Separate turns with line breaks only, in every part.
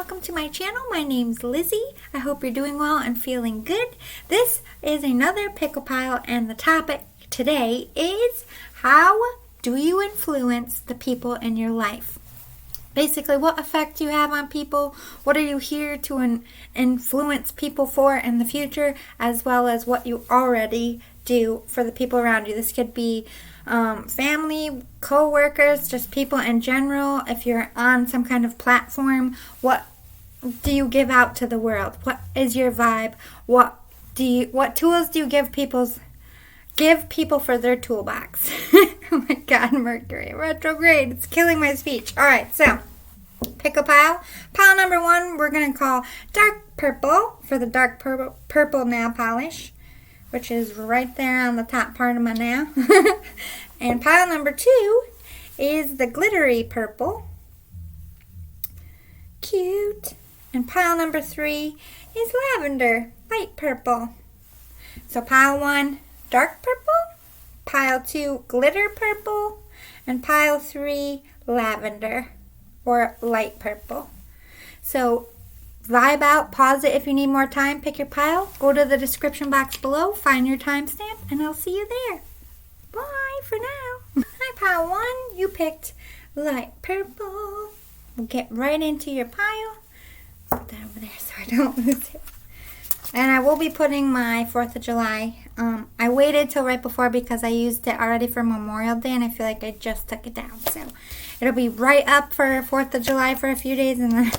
welcome to my channel. My name's Lizzie. I hope you're doing well and feeling good. This is another pickle pile, and the topic today is how do you influence the people in your life? Basically, what effect do you have on people? What are you here to influence people for in the future, as well as what you already do for the people around you. This could be family, co-workers, just people in general. If you're on some kind of platform, what do you give out to the world? What is your vibe? What tools do you give people for their toolbox? Oh my God, Mercury retrograde. It's killing my speech. All right, so pickle pile. Pile number 1, we're going to call dark purple for the dark purple nail polish, which is right there on the top part of my nail. And pile number 2 is the glittery purple. Cute. And pile number 3 is lavender, light purple. So pile 1, dark purple. Pile 2, glitter purple. And pile 3, lavender or light purple. So vibe out, pause it if you need more time, pick your pile, go to the description box below, find your timestamp, and I'll see you there. Bye for now. Hi, pile 1, you picked light purple. We'll get right into your pile. Put that over there so I don't lose it. And I will be putting my 4th of July. I waited till right before because I used it already for Memorial Day, and I feel like I just took it down. So it'll be right up for 4th of July for a few days, and then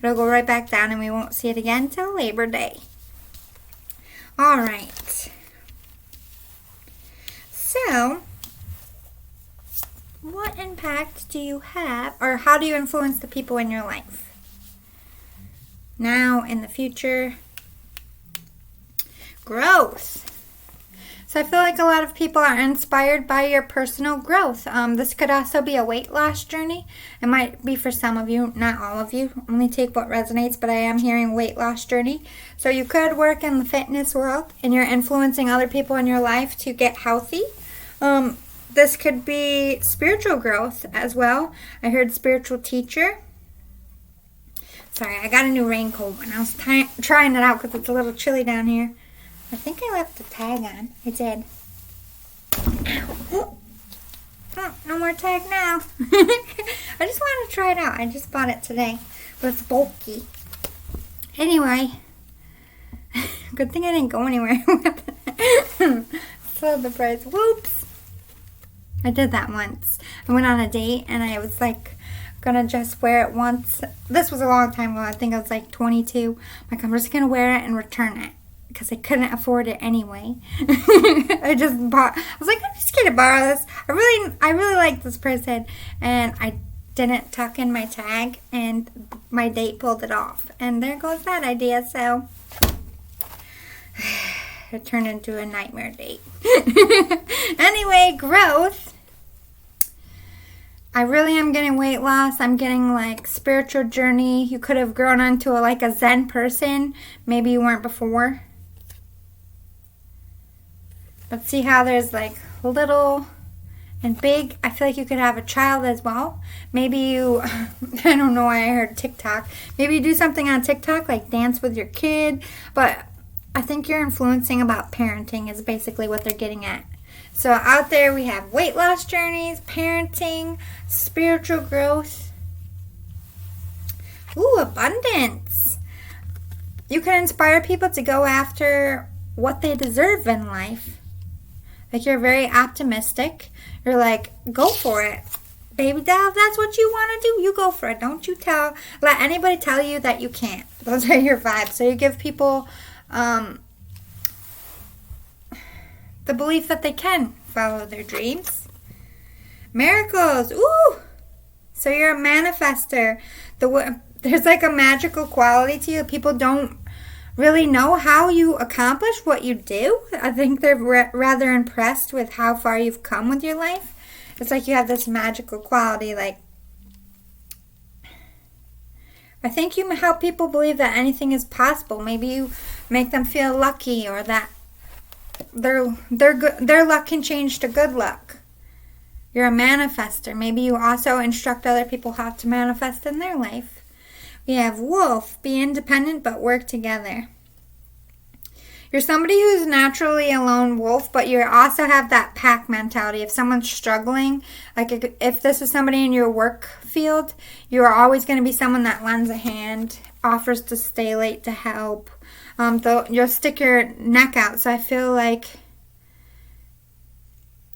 it'll go right back down, and we won't see it again till Labor Day. All right. So, what impact do you have, or how do you influence the people in your life? Now, in the future, growth. So I feel like a lot of people are inspired by your personal growth. This could also be a weight loss journey. It might be for some of you, not all of you. Only take what resonates, but I am hearing weight loss journey. So you could work in the fitness world, and you're influencing other people in your life to get healthy. This could be spiritual growth as well. I heard spiritual teacher. Sorry, I got a new raincoat when I was trying it out because it's a little chilly down here. I think I left the tag on. I did. Ow. Oh, no more tag now. I just wanted to try it out. I just bought it today, but it's bulky. Anyway, good thing I didn't go anywhere. So the price. Whoops. I did that once. I went on a date and I was like gonna just wear it once. This was a long time ago. I think I was like 22. I'm just gonna wear it and return it, because I couldn't afford it anyway. I was like, I'm just gonna borrow this. I really like this person, and I didn't tuck in my tag, and my date pulled it off, and there goes that idea. So it turned into a nightmare date. Anyway, growth. I really am getting weight loss. I'm getting like spiritual journey. You could have grown into a Zen person. Maybe you weren't before. But see how there's like little and big. I feel like you could have a child as well. Maybe you, I don't know why I heard TikTok. Maybe you do something on TikTok like dance with your kid. But I think you're influencing about parenting is basically what they're getting at. So out there we have weight loss journeys, parenting, spiritual growth. Ooh, abundance. You can inspire people to go after what they deserve in life. Like, you're very optimistic. You're like, go for it. Baby doll, if that's what you want to do, you go for it. Don't you let anybody tell you that you can't. Those are your vibes. So you give people the belief that they can follow their dreams. Miracles. Ooh. So you're a manifester. There's like a magical quality to you. People don't really know how you accomplish what you do. I think they're rather impressed with how far you've come with your life. It's like you have this magical quality. Like, I think you help people believe that anything is possible. Maybe you make them feel lucky, or that their luck can change to good luck. You're a manifester. Maybe you also instruct other people how to manifest in their life. We have wolf, be independent but work together. You're somebody who's naturally a lone wolf, but you also have that pack mentality. If someone's struggling, like if this is somebody in your work field, you are always going to be someone that lends a hand, offers to stay late to help. You'll stick your neck out. So I feel like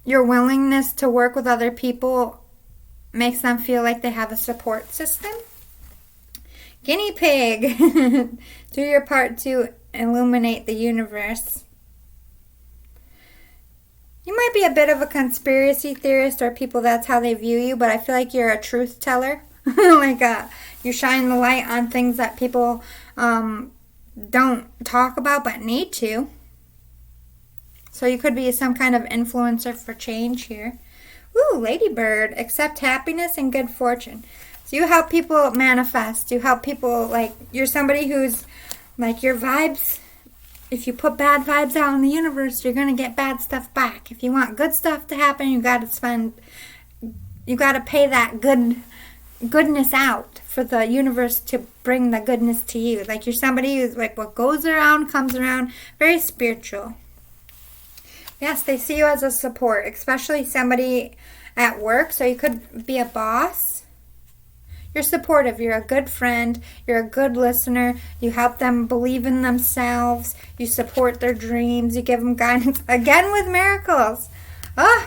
your willingness to work with other people makes them feel like they have a support system. Guinea pig. Do your part to illuminate the universe. You might be a bit of a conspiracy theorist, or people, that's how they view you, but I feel like you're a truth teller. You shine the light on things that people don't talk about but need to. So you could be some kind of influencer for change here. Ooh, ladybird. Accept happiness and good fortune. So you help people manifest. You help people, you're somebody who's, your vibes, if you put bad vibes out in the universe, you're going to get bad stuff back. If you want good stuff to happen, you got to pay that goodness out for the universe to bring the goodness to you. You're somebody who's what goes around comes around, very spiritual. Yes, they see you as a support, especially somebody at work. So you could be a boss. You're supportive. You're a good friend. You're a good listener. You help them believe in themselves. You support their dreams. You give them guidance. Again with miracles.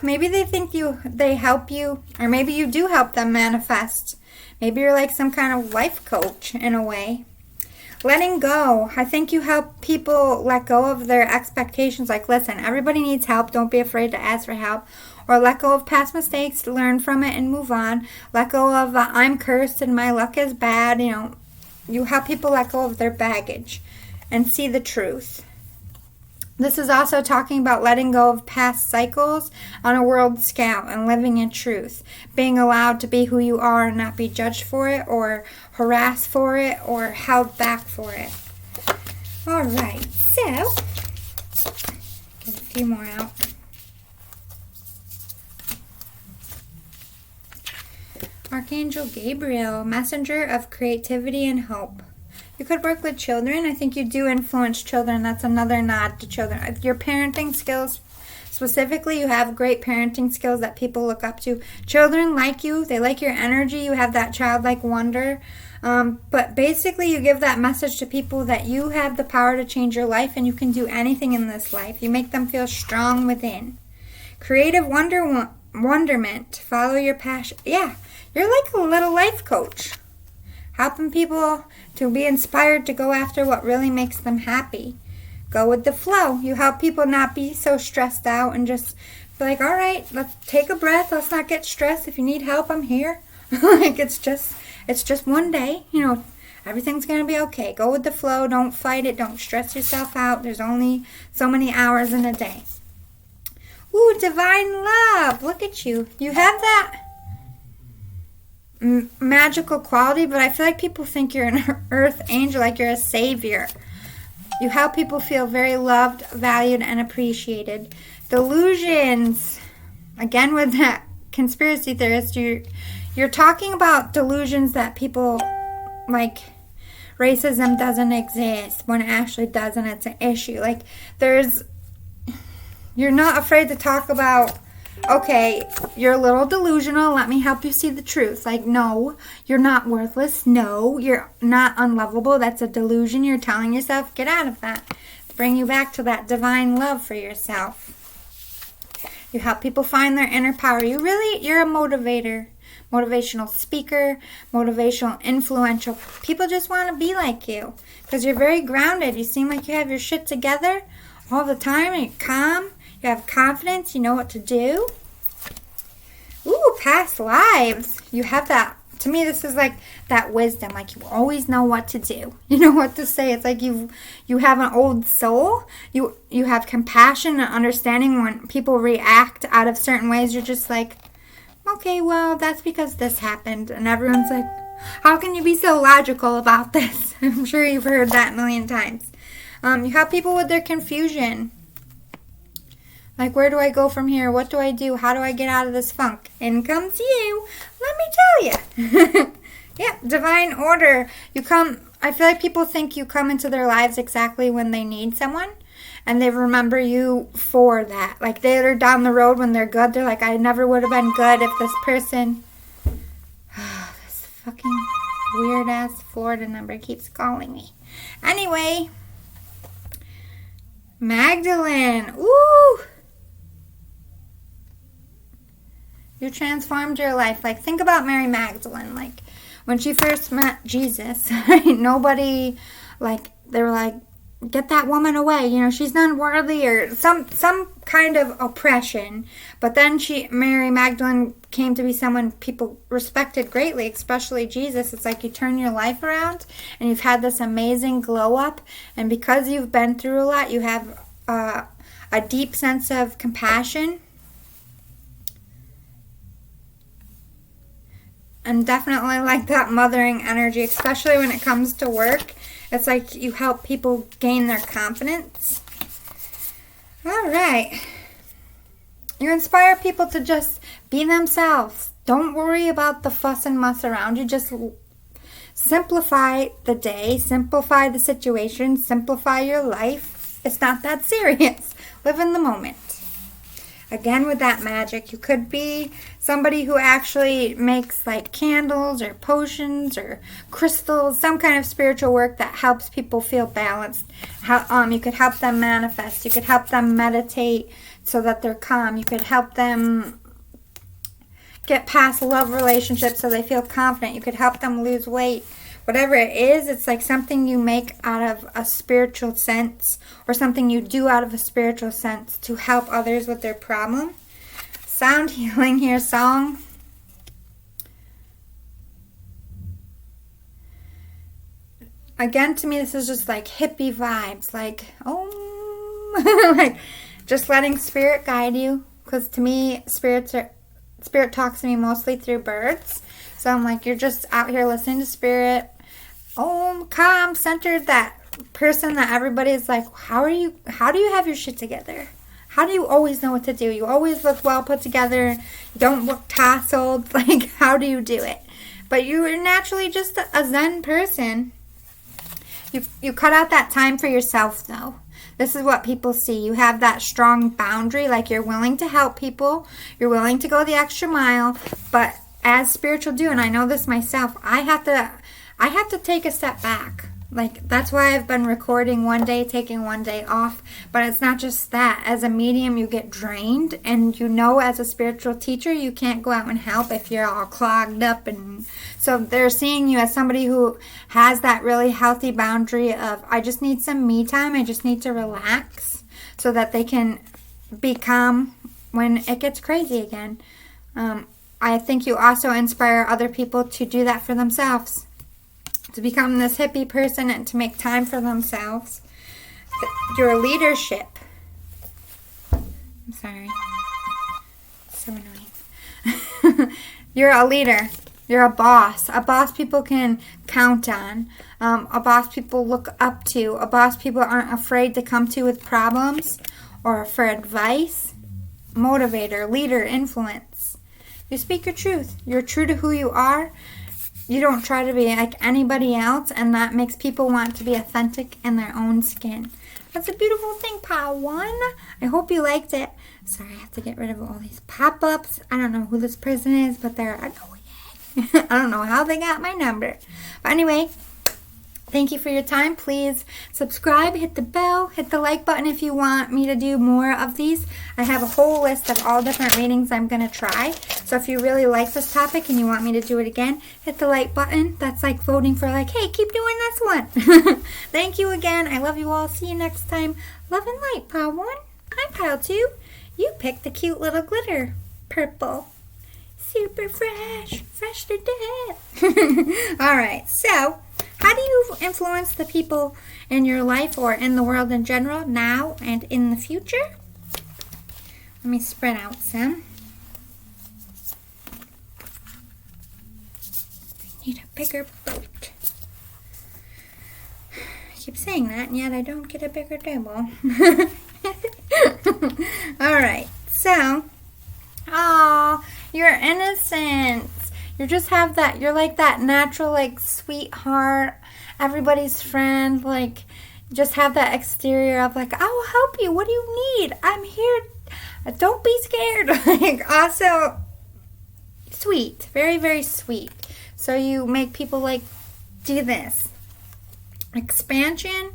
Maybe they think they help you, or maybe you do help them manifest. Maybe you're like some kind of life coach in a way. Letting go. I think you help people let go of their expectations. Listen, everybody needs help. Don't be afraid to ask for help. Or let go of past mistakes, learn from it, and move on. Let go of I'm cursed and my luck is bad. You help people let go of their baggage and see the truth. This is also talking about letting go of past cycles on a world scale and living in truth. Being allowed to be who you are and not be judged for it, or harassed for it, or held back for it. All right, so get a few more out. Archangel Gabriel, messenger of creativity and hope. You could work with children. I think you do influence children. That's another nod to children. If your parenting skills, specifically, you have great parenting skills that people look up to. Children like you. They like your energy. You have that childlike wonder. But basically, you give that message to people that you have the power to change your life and you can do anything in this life. You make them feel strong within. Creative wonderment. Follow your passion. Yeah. You're like a little life coach, helping people to be inspired to go after what really makes them happy. Go with the flow. You help people not be so stressed out and just be all right, let's take a breath. Let's not get stressed. If you need help, I'm here. It's just one day. Everything's going to be okay. Go with the flow. Don't fight it. Don't stress yourself out. There's only so many hours in a day. Ooh, divine love. Look at you. You have that magical quality, but I feel like people think you're an earth angel, like you're a savior. You help people feel very loved, valued, and appreciated. Delusions. Again, with that conspiracy theorist, you're talking about delusions that people racism doesn't exist when it actually does, and it's an issue. You're not afraid to talk about, okay, you're a little delusional. Let me help you see the truth. No, you're not worthless. No, you're not unlovable. That's a delusion you're telling yourself. Get out of that. Bring you back to that divine love for yourself. You help people find their inner power. You're a motivator, motivational speaker, motivational, influential. People just want to be like you because you're very grounded. You seem like you have your shit together all the time, and you're calm. You have confidence. You know what to do. Ooh, past lives. You have that. To me, this is that wisdom. You always know what to do. You know what to say. It's you have an old soul. You have compassion and understanding when people react out of certain ways. You're just okay, well, that's because this happened. And everyone's how can you be so logical about this? I'm sure you've heard that a million times. You help people with their confusion. Where do I go from here? What do I do? How do I get out of this funk? In comes you. Let me tell you. Yeah, divine order. I feel like people think you come into their lives exactly when they need someone, and they remember you for that. Like, they're down the road when they're good. They're like, I never would have been good if this person... this fucking weird-ass Florida number keeps calling me. Anyway, Magdalene. Ooh! You transformed your life. Like, think about Mary Magdalene. Like, when she first met Jesus, right? Nobody, like, they were like, get that woman away. You know, she's unworthy, or some kind of oppression. But then Mary Magdalene came to be someone people respected greatly, especially Jesus. It's like you turn your life around and you've had this amazing glow up. And because you've been through a lot, you have a deep sense of compassion. And definitely like that mothering energy, especially when it comes to work. It's like you help people gain their confidence. All right. You inspire people to just be themselves. Don't worry about the fuss and muss around you. Just simplify the day, simplify the situation, simplify your life. It's not that serious. Live in the moment. Again, with that magic, you could be somebody who actually makes like candles or potions or crystals, some kind of spiritual work that helps people feel balanced. You could help them manifest. You could help them meditate so that they're calm. You could help them get past love relationships so they feel confident. You could help them lose weight. Whatever it is, it's like something you make out of a spiritual sense, or something you do out of a spiritual sense to help others with their problem. Sound healing here, song. Again, to me, this is just like hippie vibes. Like, oh, like just letting spirit guide you. Because to me, spirit talks to me mostly through birds. So I'm like, you're just out here listening to spirit. Calm, centered, that person that everybody's like, how do you have your shit together? How do you always know what to do? You always look well put together. You don't look tasseled. Like, how do you do it? But you're naturally just a zen person. You cut out that time for yourself, though. This is what people see. You have that strong boundary, like you're willing to help people. You're willing to go the extra mile. But as spiritual do, and I know this myself, I have to take a step back. Like, that's why I've been recording one day, taking one day off. But it's not just that. As a medium, you get drained. And you know, as a spiritual teacher, you can't go out and help if you're all clogged up. And so they're seeing you as somebody who has that really healthy boundary of, I just need some me time. I just need to relax so that they can be calm when it gets crazy again. I think you also inspire other people to do that for themselves. To become this hippie person and to make time for themselves. Your leadership. I'm sorry. It's so annoying. You're a leader. You're a boss. A boss people can count on. A boss people look up to. A boss people aren't afraid to come to with problems or for advice. Motivator, leader, influence. You speak your truth. You're true to who you are. You don't try to be like anybody else, and that makes people want to be authentic in their own skin. That's a beautiful thing, Pile 1. I hope you liked it. Sorry, I have to get rid of all these pop-ups. I don't know who this person is, but they're annoying. I don't know how they got my number. But anyway, thank you for your time. Please subscribe, hit the bell, hit the like button if you want me to do more of these. I have a whole list of all different readings I'm going to try. So if you really like this topic and you want me to do it again, hit the like button. That's like voting for like, hey, keep doing this one. Thank you again. I love you all. See you next time. Love and light, Pile 1. Hi, Pile 2. You picked the cute little glitter. Purple. Super fresh. Fresh to death. All right. So, how do you influence the people in your life or in the world in general now and in the future? Let me spread out some. I need a bigger boat. I keep saying that, and yet I don't get a bigger table. All right. So, your innocence. You just have that, you're like that natural, like, sweetheart, everybody's friend, like, just have that exterior of like, I will help you. What do you need? I'm here. Don't be scared. Like, also sweet. Very, very sweet. So you make people like do this. Expansion.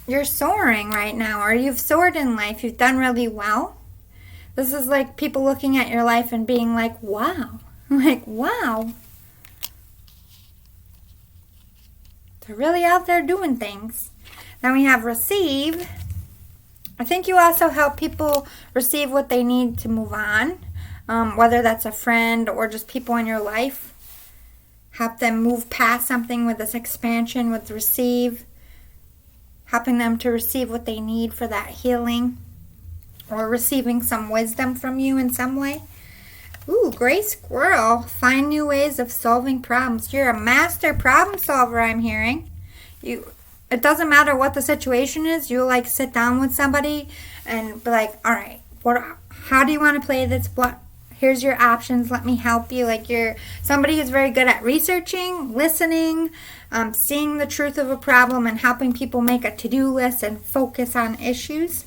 You're soaring right now, or you've soared in life. You've done really well. This is like people looking at your life and being like, wow. Like, wow. They're really out there doing things. Then we have receive. I think you also help people receive what they need to move on, whether that's a friend or just people in your life. Help them move past something with this expansion, with receive. Helping them to receive what they need for that healing, or receiving some wisdom from you in some way. Ooh, gray squirrel. Find new ways of solving problems. You're a master problem solver, I'm hearing. It doesn't matter what the situation is. You like sit down with somebody and be like, all right, how do you want to play this? Here's your options. Let me help you. Like, you're somebody who's very good at researching, listening, seeing the truth of a problem, and helping people make a to-do list and focus on issues.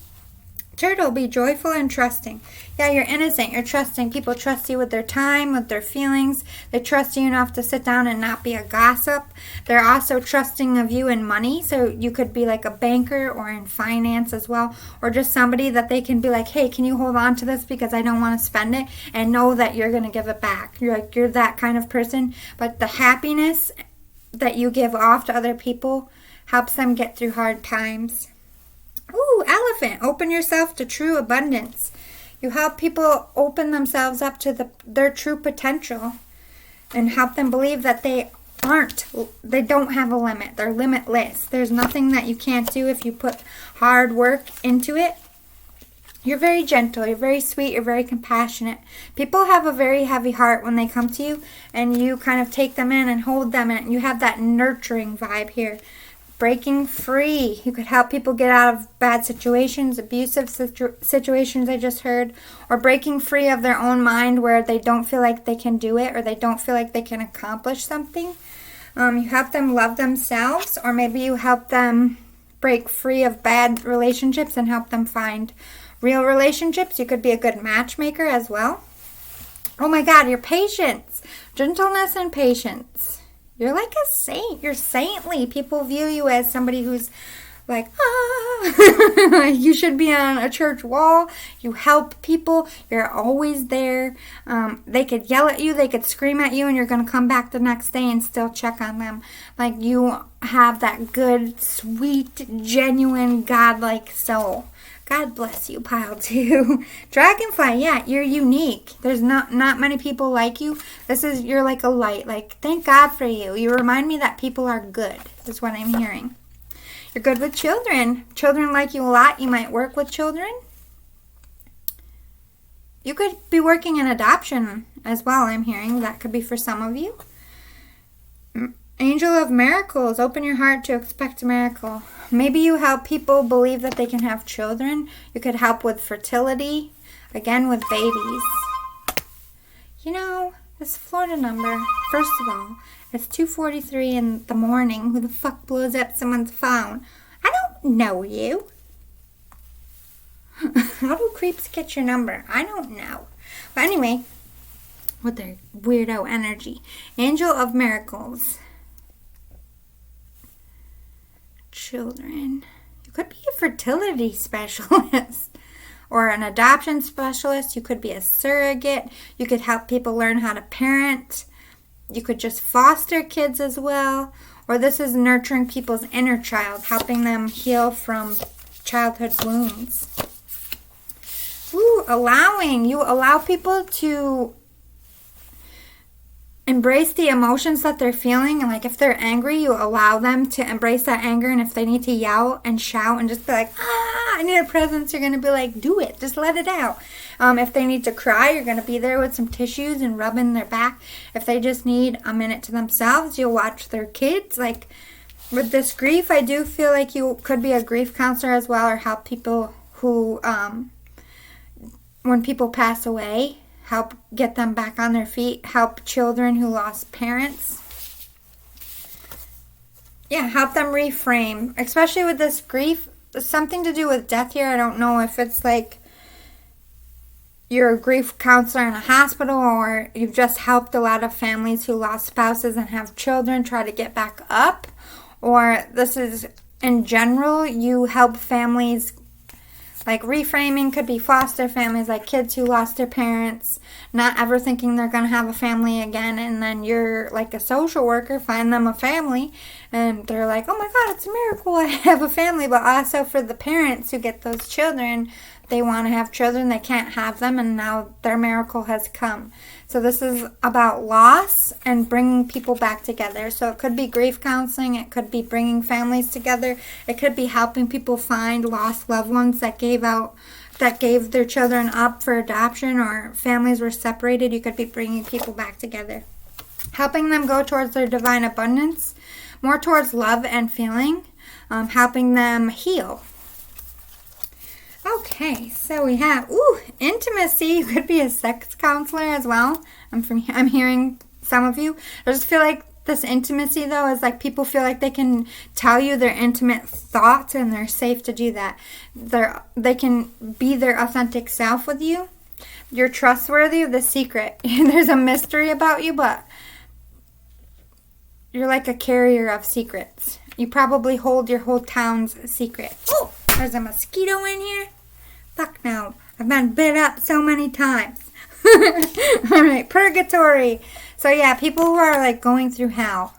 Turtle, be joyful and trusting. Yeah, you're innocent. You're trusting. People trust you with their time, with their feelings. They trust you enough to sit down and not be a gossip. They're also trusting of you in money. So you could be like a banker or in finance as well. Or just somebody that they can be like, hey, can you hold on to this because I don't want to spend it? And know that you're going to give it back. You're that kind of person. But the happiness that you give off to other people helps them get through hard times. Ooh, elephant. Open yourself to true abundance. You help people open themselves up to their true potential and help them believe that they don't have a limit. They're limitless. There's nothing that you can't do if you put hard work into it. You're very gentle. You're very sweet. You're very compassionate. People have a very heavy heart when they come to you, and you kind of take them in and hold them, and you have that nurturing vibe here. Breaking free. You could help people get out of bad situations, abusive situations I just heard, or breaking free of their own mind where they don't feel like they can do it or they don't feel like they can accomplish something. You help them love themselves, or maybe you help them break free of bad relationships and help them find real relationships. You could be a good matchmaker as well. Oh my God, your patience, gentleness and patience. You're like a saint. You're saintly. People view you as somebody who's like, you should be on a church wall. You help people. You're always there. They could yell at you. They could scream at you, and you're going to come back the next day and still check on them. Like, you have that good, sweet, genuine, godlike soul. God bless you, pile 2. Dragonfly, yeah, you're unique. There's not many people like you. You're like a light. Like, thank God for you. You remind me that people are good, is what I'm hearing. You're good with children. Children like you a lot. You might work with children. You could be working in adoption as well, I'm hearing. That could be for some of you. Angel of miracles. Open your heart to expect a miracle. Maybe you help people believe that they can have children. You could help with fertility. Again, with babies. You know, this Florida number, first of all, it's 2:43 in the morning. Who the fuck blows up someone's phone? I don't know you. How do creeps get your number? I don't know. But anyway, with their weirdo energy. Angel of miracles. Children. You could be a fertility specialist or an adoption specialist. You could be a surrogate. You could help people learn how to parent. You could just foster kids as well. Or this is nurturing people's inner child, helping them heal from childhood wounds. Ooh, allowing. You allow people to embrace the emotions that they're feeling. And like, if they're angry, you allow them to embrace that anger. And if they need to yell and shout and just be like, I need a presence, you're going to be like, do it. Just let it out. If they need to cry, you're going to be there with some tissues and rubbing their back. If they just need a minute to themselves, you'll watch their kids. Like, with this grief, I do feel like you could be a grief counselor as well, or help people who when people pass away, help get them back on their feet, help children who lost parents. Yeah, help them reframe, especially with this grief. Something to do with death here. I don't know if it's like you're a grief counselor in a hospital, or you've just helped a lot of families who lost spouses and have children try to get back up, or this is in general, you help families. Like reframing could be foster families, like kids who lost their parents, not ever thinking they're going to have a family again, and then you're like a social worker, find them a family, and they're like, oh my God, it's a miracle I have a family. But also for the parents who get those children, they want to have children, they can't have them, and now their miracle has come. So this is about loss and bringing people back together. So it could be grief counseling, it could be bringing families together, it could be helping people find lost loved ones that gave their children up for adoption, or families were separated. You could be bringing people back together, helping them go towards their divine abundance, more towards love and feeling, helping them heal. Okay, so we have, intimacy. You could be a sex counselor as well. I'm hearing some of you. I just feel like this intimacy, though, is like people feel like they can tell you their intimate thoughts, and they're safe to do that. They can be their authentic self with you. You're trustworthy of the secret. There's a mystery about you, but you're like a carrier of secrets. You probably hold your whole town's secret. Oh, there's a mosquito in here. Fuck no. I've been bit up so many times. All right, purgatory. So yeah, people who are like going through hell,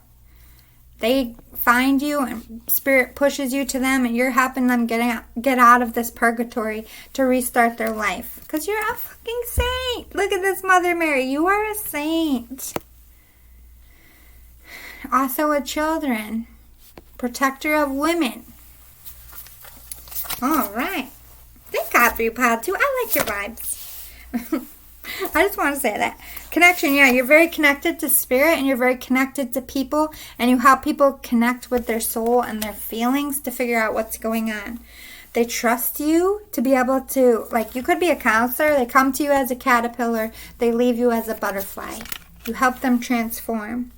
they find you and spirit pushes you to them, and you're helping them get out of this purgatory to restart their life. Because you're a fucking saint. Look at this Mother Mary. You are a saint. Also with children. Protector of women. All right. Thank God for you, pile 2. I like your vibes. I just want to say that. Connection, yeah, you're very connected to spirit, and you're very connected to people, and you help people connect with their soul and their feelings to figure out what's going on. They trust you to be able to, like, you could be a counselor. They come to you as a caterpillar. They leave you as a butterfly. You help them transform.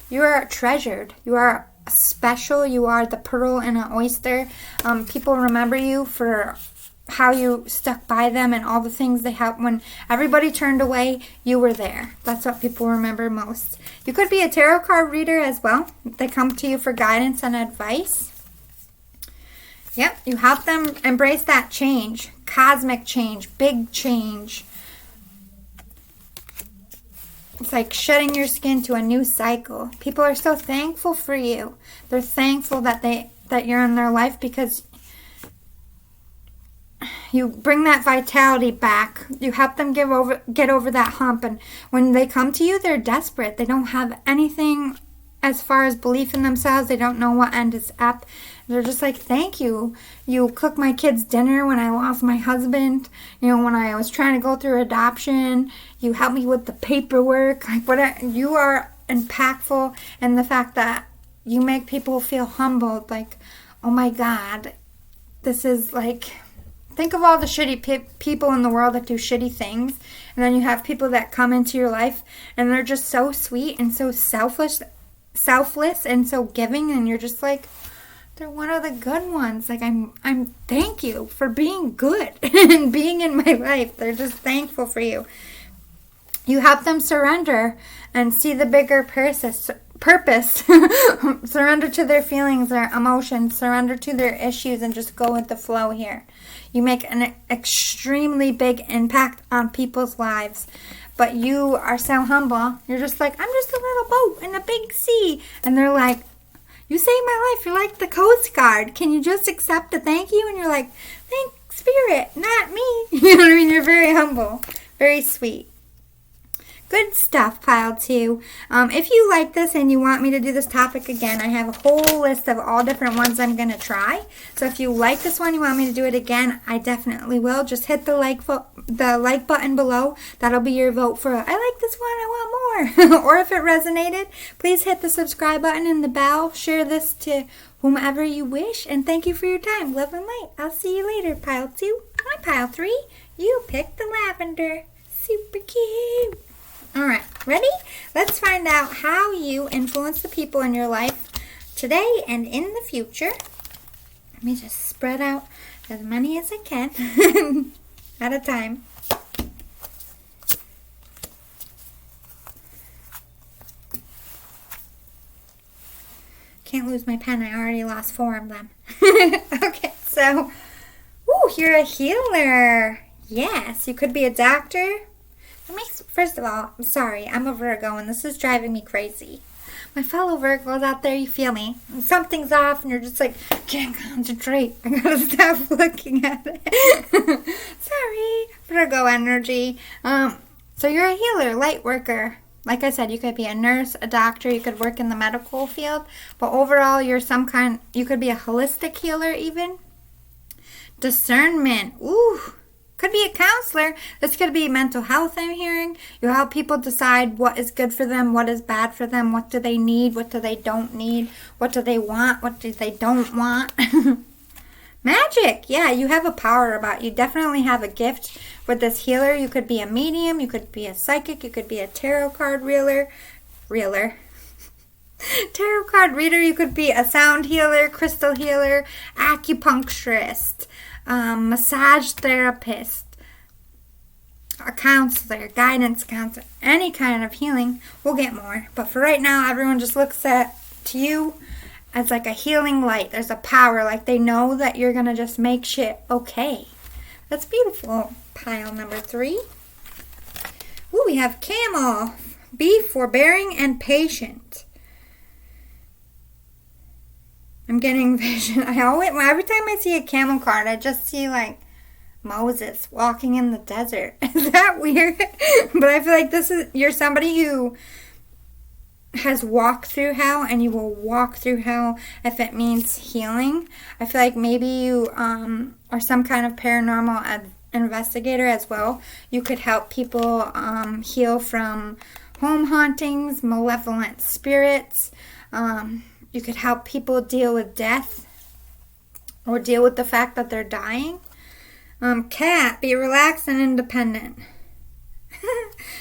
You are treasured. You are special. You are the pearl in an oyster. People remember you for how you stuck by them and all the things they helped. When everybody turned away, you were there. That's what people remember most. You could be a tarot card reader as well. They come to you for guidance and advice. Yep, you help them embrace that change. Cosmic change, big change. It's like shedding your skin to a new cycle. People are so thankful for you. They're thankful that you're in their life, because you bring that vitality back. You help them get over that hump. And when they come to you, they're desperate. They don't have anything as far as belief in themselves. They don't know what end is up. They're just like, thank you. You cooked my kids dinner when I lost my husband. You know, when I was trying to go through adoption. You helped me with the paperwork. Like, whatever. You are impactful. And the fact that you make people feel humbled. Like, oh my God. This is like... Think of all the shitty people in the world that do shitty things. And then you have people that come into your life, and they're just so sweet and so selfless and so giving. And you're just like, they're one of the good ones. Like, I'm thank you for being good and being in my life. They're just thankful for you. You help them surrender and see the bigger purpose. Surrender to their feelings, their emotions, surrender to their issues, and just go with the flow here. You make an extremely big impact on people's lives, but you are so humble. You're just like, I'm just a little boat in a big sea. And they're like, you saved my life. You're like the Coast Guard. Can you just accept a thank you? And you're like, thanks, Spirit, not me. You know what I mean? You're very humble, very sweet. Good stuff, pile 2. If you like this and you want me to do this topic again, I have a whole list of all different ones I'm going to try. So if you like this one, you want me to do it again, I definitely will. Just hit the like button below. That'll be your vote for, I like this one, I want more. Or if it resonated, please hit the subscribe button and the bell. Share this to whomever you wish. And thank you for your time. Love and light. I'll see you later, pile 2. Hi, pile 3. You picked the lavender. Super cute. All right, ready? Let's find out how you influence the people in your life today and in the future. Let me just spread out as many as I can at a time. Can't lose my pen. I already lost 4 of them. Okay, so, you're a healer. Yes, you could be a doctor. First of all, I'm sorry, I'm a Virgo, and this is driving me crazy. My fellow Virgos out there, you feel me? Something's off, and you're just like, can't concentrate. I gotta stop looking at it. Sorry, Virgo energy. So you're a healer, light worker. Like I said, you could be a nurse, a doctor, you could work in the medical field, but overall you could be a holistic healer even. Discernment, could be a counselor. This could be mental health, I'm hearing. You help people decide what is good for them, what is bad for them, what do they need, what do they don't need, what do they want, what do they don't want. Magic, yeah, you have a power about you. Definitely have a gift with this healer. You could be a medium, you could be a psychic, you could be a tarot card reader. Tarot card reader, you could be a sound healer, crystal healer, acupuncturist, massage therapist, a counselor, guidance counselor, any kind of healing. We'll get more. But for right now, everyone just looks to you as like a healing light. There's a power, like they know that you're going to just make shit okay. That's beautiful. Pile number 3. We have camel. Be forbearing and patient. I'm getting vision. Every time I see a camel card, I just see like Moses walking in the desert. Is that weird? But I feel like you're somebody who has walked through hell, and you will walk through hell if it means healing. I feel like maybe you are some kind of paranormal investigator as well. You could help people heal from home hauntings, malevolent spirits. You could help people deal with death or deal with the fact that they're dying. Cat, be relaxed and independent.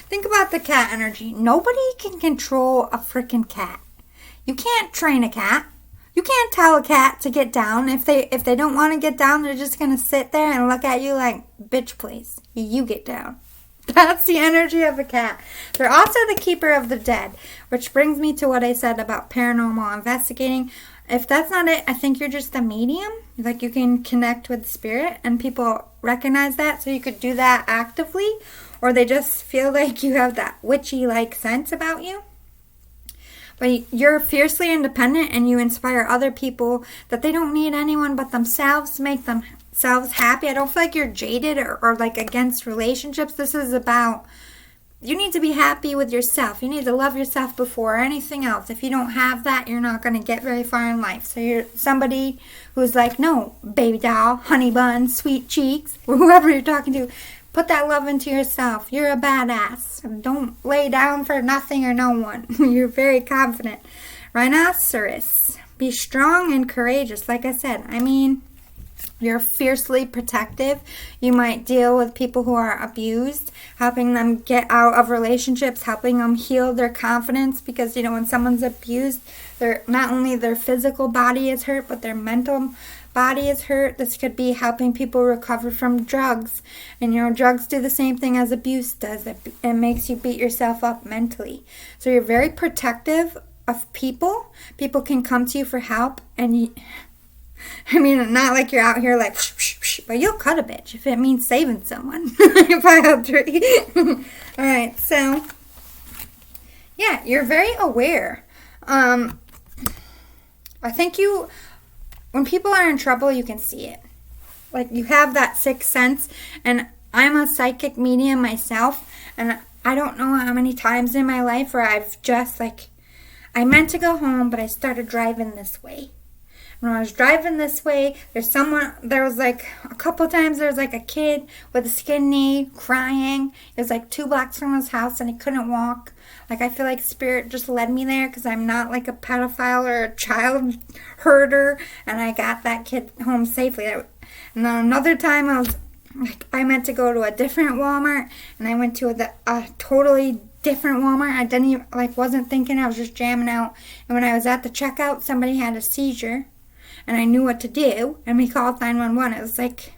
Think about the cat energy. Nobody can control a freaking cat. You can't train a cat. You can't tell a cat to get down. If they don't want to get down, they're just going to sit there and look at you like, bitch, please. You get down. That's the energy of a cat. They're also the keeper of the dead, which brings me to what I said about paranormal investigating. If that's not it, I think you're just a medium. Like you can connect with spirit and people recognize that, so you could do that actively, or they just feel like you have that witchy-like sense about you. But you're fiercely independent and you inspire other people that they don't need anyone but themselves to make themselves happy. I don't feel like you're jaded or like against relationships. This is about you need to be happy with yourself. You need to love yourself before anything else. If you don't have that, you're not going to get very far in life. So you're somebody who's like, no, baby doll, honey bun, sweet cheeks, whoever you're talking to, put that love into yourself. You're a badass. Don't lay down for nothing or no one. You're very confident. Rhinoceros, be strong and courageous. Like I said, you're fiercely protective. You might deal with people who are abused, helping them get out of relationships, helping them heal their confidence, because when someone's abused, not only their physical body is hurt, but their mental body is hurt. This could be helping people recover from drugs. And drugs do the same thing as abuse does. It makes you beat yourself up mentally. So you're very protective of people. People can come to you for help, and not like you're out here like, but you'll cut a bitch if it means saving someone. Pile 3. All right, so yeah, you're very aware. I think when people are in trouble, you can see it. Like you have that sixth sense, and I'm a psychic medium myself, and I don't know how many times in my life where I've just I meant to go home, but I started driving this way. When I was driving this way, there was a couple times there was a kid with a skinned knee crying. It was 2 blocks from his house and he couldn't walk. I feel like spirit just led me there because I'm not a pedophile or a child herder, and I got that kid home safely. And then another time I was like I meant to go to a different Walmart, and I went to a totally different Walmart. I didn't even, wasn't thinking, I was just jamming out. And when I was at the checkout, somebody had a seizure, and I knew what to do, and we called 911. It was like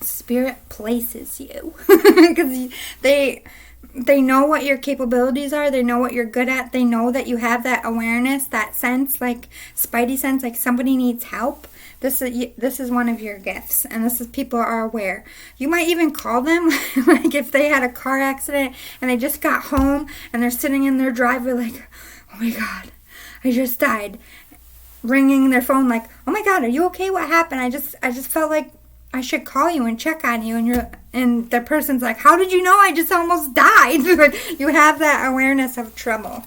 spirit places you, because they know what your capabilities are. They know what you're good at. They know that you have that awareness, that sense, like spidey sense, like somebody needs help. This is one of your gifts, and this is people are aware. You might even call them, like if they had a car accident and they just got home and they're sitting in their driveway like, oh my God, I just died. Ringing their phone like, oh my God, are you okay? What happened? I just felt like I should call you and check on you, and the person's like, how did you know I just almost died? You have that awareness of trouble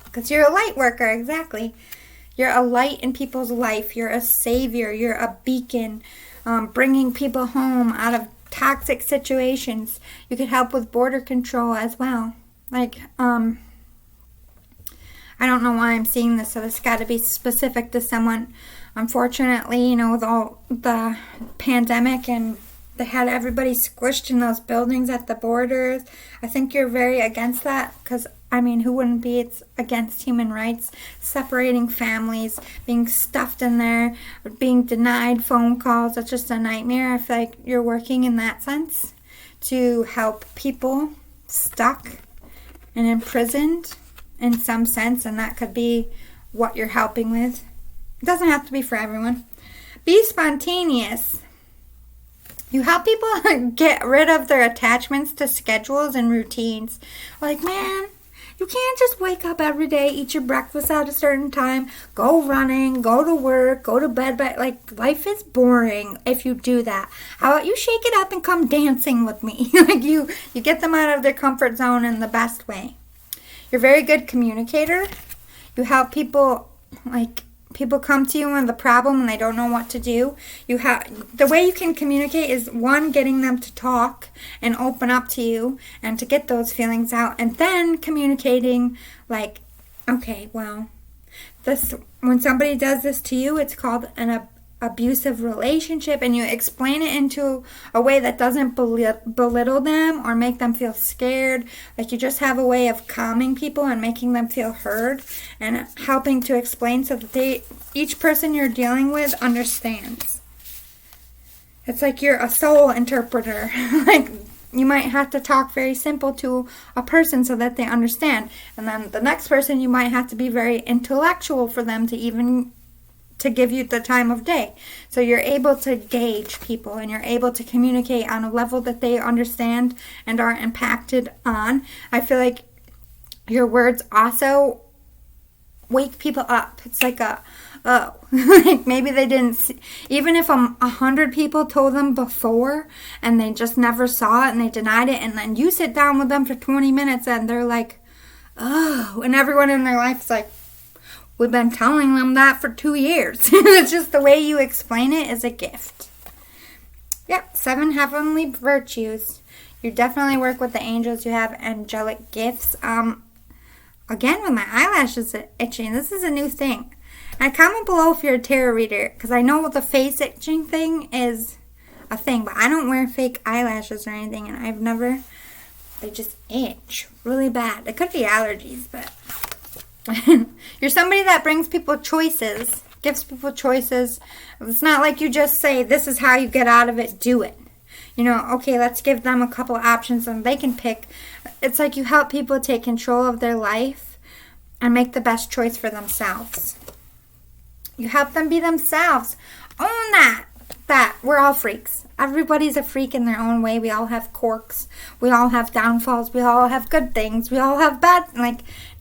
because you're a light worker, exactly. You're a light in people's life. You're a savior. You're a beacon, bringing people home out of toxic situations. You could help with border control as well. Like, I don't know why I'm seeing this, so this got to be specific to someone. Unfortunately, with all the pandemic and they had everybody squished in those buildings at the borders. I think you're very against that because, who wouldn't be? It's against human rights, separating families, being stuffed in there, being denied phone calls. That's just a nightmare. I feel like you're working in that sense to help people stuck and imprisoned in some sense, and that could be what you're helping with. It doesn't have to be for everyone. Be spontaneous. You help people get rid of their attachments to schedules and routines. Like, man, you can't just wake up every day, eat your breakfast at a certain time, go running, go to work, go to bed. But life is boring if you do that. How about you shake it up and come dancing with me? You get them out of their comfort zone in the best way. You're a very good communicator. You help people, people come to you with a problem and they don't know what to do. The way you can communicate is, one, getting them to talk and open up to you and to get those feelings out, and then communicating okay, well, when somebody does this to you, it's called an abusive relationship, and you explain it into a way that doesn't belittle them or make them feel scared. You just have a way of calming people and making them feel heard and helping to explain so that each person you're dealing with understands. It's like you're a soul interpreter. You might have to talk very simple to a person so that they understand, and then the next person you might have to be very intellectual for them to give you the time of day. So you're able to gauge people and you're able to communicate on a level that they understand and are impacted on. I feel like your words also wake people up. It's like maybe they didn't see, even if 100 people told them before and they just never saw it and they denied it, and then you sit down with them for 20 minutes and they're like, oh, and everyone in their life is like, we've been telling them that for 2 years. It's just the way you explain it is a gift. Yep, 7 heavenly virtues. You definitely work with the angels. You have angelic gifts. Again, with my eyelashes itching, this is a new thing. And comment below if you're a tarot reader, because I know the face itching thing is a thing, but I don't wear fake eyelashes or anything, and they just itch really bad. It could be allergies, but you're somebody that brings people choices, gives people choices. It's not like you just say, this is how you get out of it, do it. Okay, let's give them a couple options and they can pick. It's like you help people take control of their life and make the best choice for themselves. You help them be themselves. Own that we're all freaks. Everybody's a freak in their own way. We all have quirks. We all have downfalls. We all have good things. We all have bad.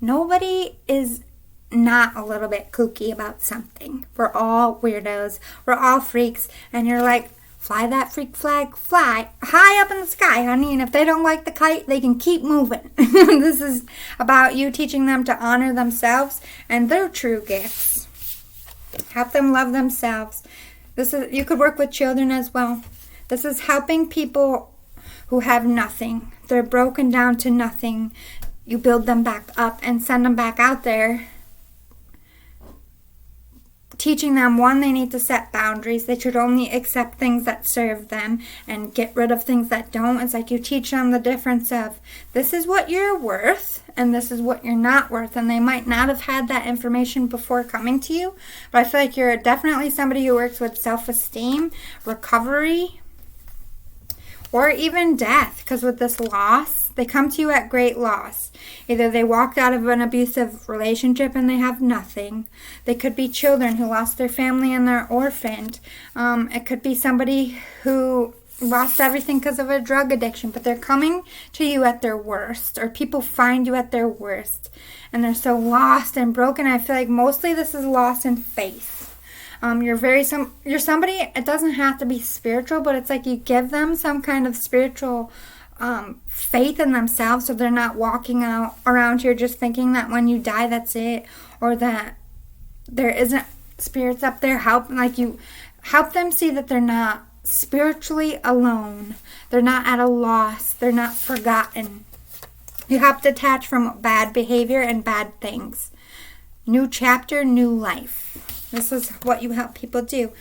Nobody is not a little bit kooky about something. We're all weirdos. We're all freaks. And you're like, fly that freak flag, fly high up in the sky, honey. And if they don't like the kite, they can keep moving. This is about you teaching them to honor themselves and their true gifts. Help them love themselves. You could work with children as well. This is helping people who have nothing. They're broken down to nothing. You build them back up and send them back out there teaching them, one, they need to set boundaries. They should only accept things that serve them and get rid of things that don't. It's like you teach them the difference of this is what you're worth and this is what you're not worth. And they might not have had that information before coming to you, but I feel like you're definitely somebody who works with self-esteem, recovery, or even death, because with this loss, they come to you at great loss. Either they walked out of an abusive relationship and they have nothing. They could be children who lost their family and they're orphaned. It could be somebody who lost everything because of a drug addiction, but they're coming to you at their worst, or people find you at their worst, and they're so lost and broken. I feel like mostly this is loss in faith. You're somebody, it doesn't have to be spiritual, but it's like you give them some kind of spiritual faith in themselves, so they're not walking around here just thinking that when you die, that's it, or that there isn't spirits up there helping. Like, you help them see that they're not spiritually alone. They're not at a loss. They're not forgotten. You help detach from bad behavior and bad things. New chapter, new life. This is what you help people do.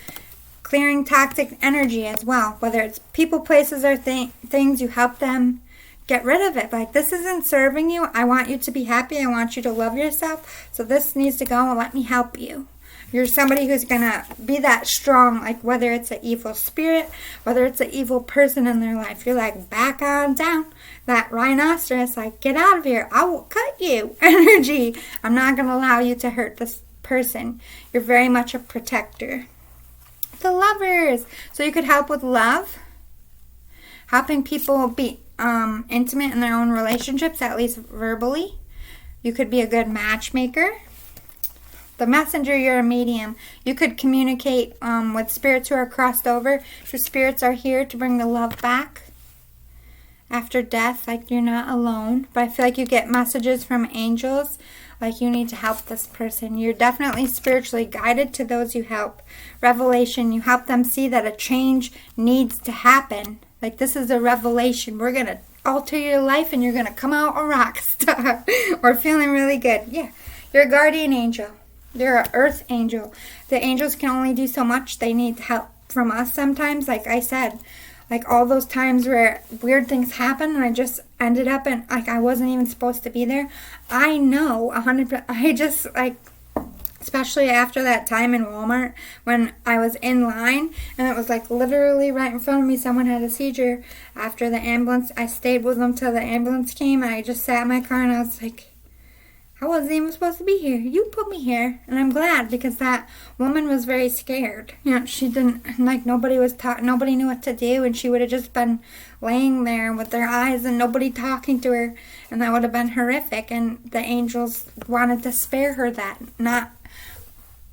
Clearing toxic energy as well. Whether it's people, places, or things, you help them get rid of it. Like, this isn't serving you. I want you to be happy. I want you to love yourself. So this needs to go, and let me help you. You're somebody who's going to be that strong, like whether it's an evil spirit, whether it's an evil person in their life. You're like, back on down. That rhinoceros, like, get out of here. I will cut you. Energy. I'm not going to allow you to hurt this person. You're very much a protector. The lovers. So you could help with love. Helping people be intimate in their own relationships, at least verbally. You could be a good matchmaker. The messenger, you're a medium. You could communicate with spirits who are crossed over. Your spirits are here to bring the love back after death. Like, you're not alone. But I feel like you get messages from angels. Like, you need to help this person. You're definitely spiritually guided to those you help. Revelation, you help them see that a change needs to happen. Like, this is a revelation. We're going to alter your life and you're going to come out a rock star. Or feeling really good. Yeah. You're a guardian angel. You're an earth angel. The angels can only do so much. They need help from us sometimes. Like I said, like all those times where weird things happen and I just ended up and like I wasn't even supposed to be there. I know 100%. I just like, especially after that time in Walmart when I was in line and it was like literally right in front of me, someone had a seizure. After the ambulance, I stayed with them till the ambulance came and I just sat in my car and I was like, I wasn't even supposed to be here. You put me here. And I'm glad because that woman was very scared. You know, she didn't, like, nobody knew what to do. And she would have just been laying there with their eyes and nobody talking to her. And that would have been horrific. And the angels wanted to spare her that. Not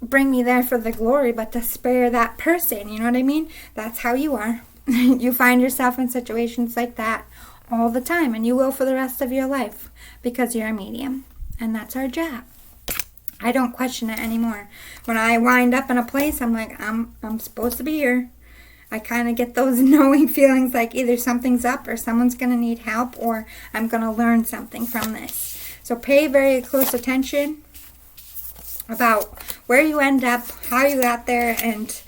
bring me there for the glory, but to spare that person. You know what I mean? That's how you are. You find yourself in situations like that all the time. And you will for the rest of your life because you're a medium. And that's our job. I don't question it anymore. When I wind up in a place, I'm like, I'm supposed to be here. I kind of get those knowing feelings like either something's up or someone's going to need help or I'm going to learn something from this. So pay very close attention about where you end up, how you got there, and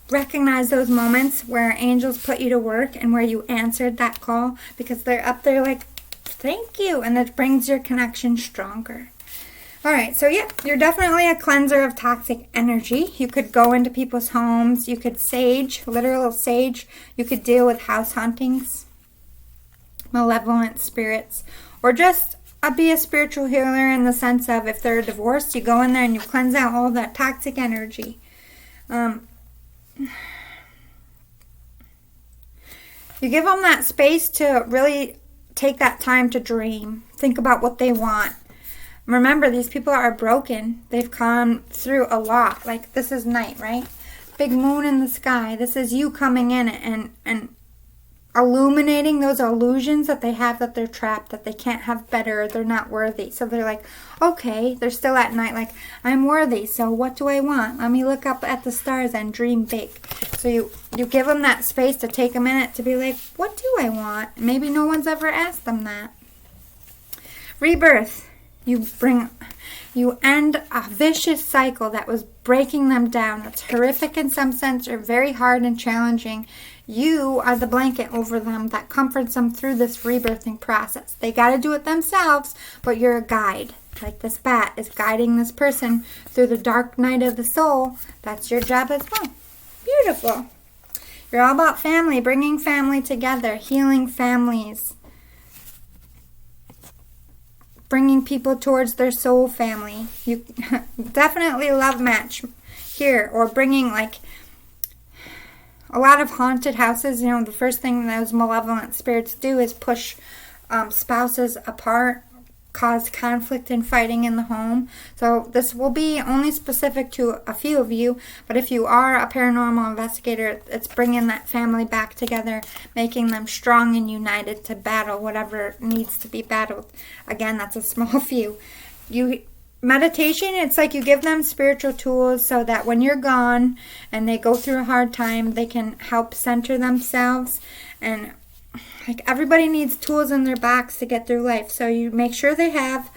recognize those moments where angels put you to work and where you answered that call because they're up there like, thank you. And it brings your connection stronger. All right. So, yeah, you're definitely a cleanser of toxic energy. You could go into people's homes. You could sage, literal sage. You could deal with house hauntings, malevolent spirits, or just be a spiritual healer in the sense of if they're divorced, you go in there and you cleanse out all that toxic energy. You give them that space to really take that time to dream. Think about what they want. Remember, these people are broken. They've gone through a lot. Like, this is night, right? Big moon in the sky. This is you coming in and illuminating those illusions that they have that they're trapped, that they can't have better, they're not worthy. So they're like, okay, they're still at night like, I'm worthy, so what do I want? Let me look up at the stars and dream big. So you give them that space to take a minute to be like, what do I want? Maybe no one's ever asked them that. Rebirth. You bring You end a vicious cycle that was breaking them down. It's horrific in some sense or very hard and challenging. You are the blanket over them that comforts them through this rebirthing process. They got to do it themselves, but you're a guide. Like this bat is guiding this person through the dark night of the soul. That's your job as well. Beautiful. You're all about family, bringing family together, healing families, bringing people towards their soul family. You definitely love match here, or bringing like a lot of haunted houses. The first thing those malevolent spirits do is push spouses apart, cause conflict and fighting in the home. So this will be only specific to a few of you, but if you are a paranormal investigator, it's bringing that family back together, making them strong and united to battle whatever needs to be battled. Again, that's a small few. Meditation, it's like you give them spiritual tools so that when you're gone and they go through a hard time, they can help center themselves. And like everybody needs tools in their box to get through life. So you make sure they have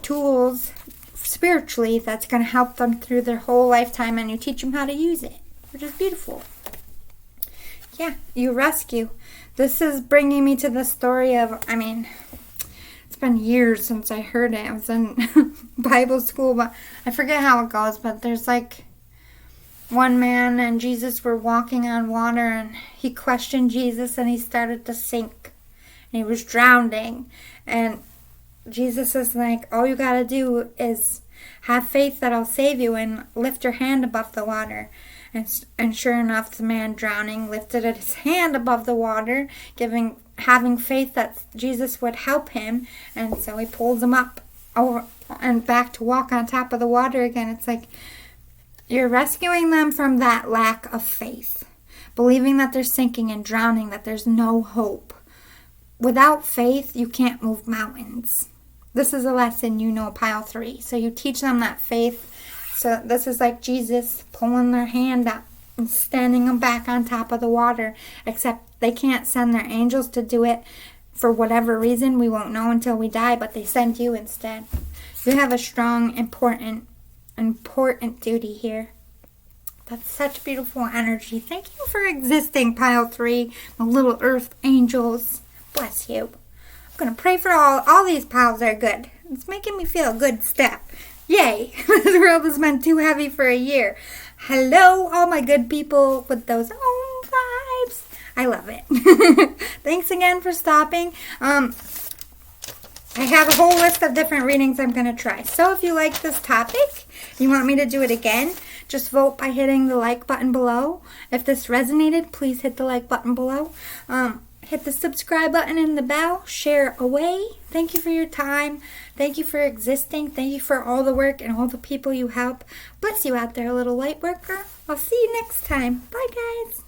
tools spiritually that's going to help them through their whole lifetime, and you teach them how to use it, which is beautiful. Yeah, you rescue. This is bringing me to the story of, it's been years since I heard it. I was in Bible school, but I forget how it goes, but there's like one man and Jesus were walking on water, and he questioned Jesus, and he started to sink, and he was drowning. And Jesus is like, all you got to do is have faith that I'll save you, and lift your hand above the water. And sure enough, the man drowning lifted his hand above the water, having faith that Jesus would help him. And so he pulls him up over and back to walk on top of the water again. It's like you're rescuing them from that lack of faith, believing that they're sinking and drowning, that there's no hope. Without faith, you can't move mountains. This is a lesson pile 3. So you teach them that faith. So this is like Jesus pulling their hand up and standing them back on top of the water, except they can't send their angels to do it for whatever reason. We won't know until we die, but they send you instead. You have a strong, important duty here. That's such beautiful energy. Thank you for existing, pile 3, my little earth angels. Bless you. I'm going to pray for all these piles are good. It's making me feel a good step. Yay! This world has been too heavy for a year. Hello, all my good people with those own vibes. I love it. Thanks again for stopping. I have a whole list of different readings I'm going to try. So if you like this topic, you want me to do it again, just vote by hitting the like button below. If this resonated, please hit the like button below. Hit the subscribe button and the bell. Share away. Thank you for your time. Thank you for existing. Thank you for all the work and all the people you help. Bless you out there, little light worker. I'll see you next time. Bye, guys.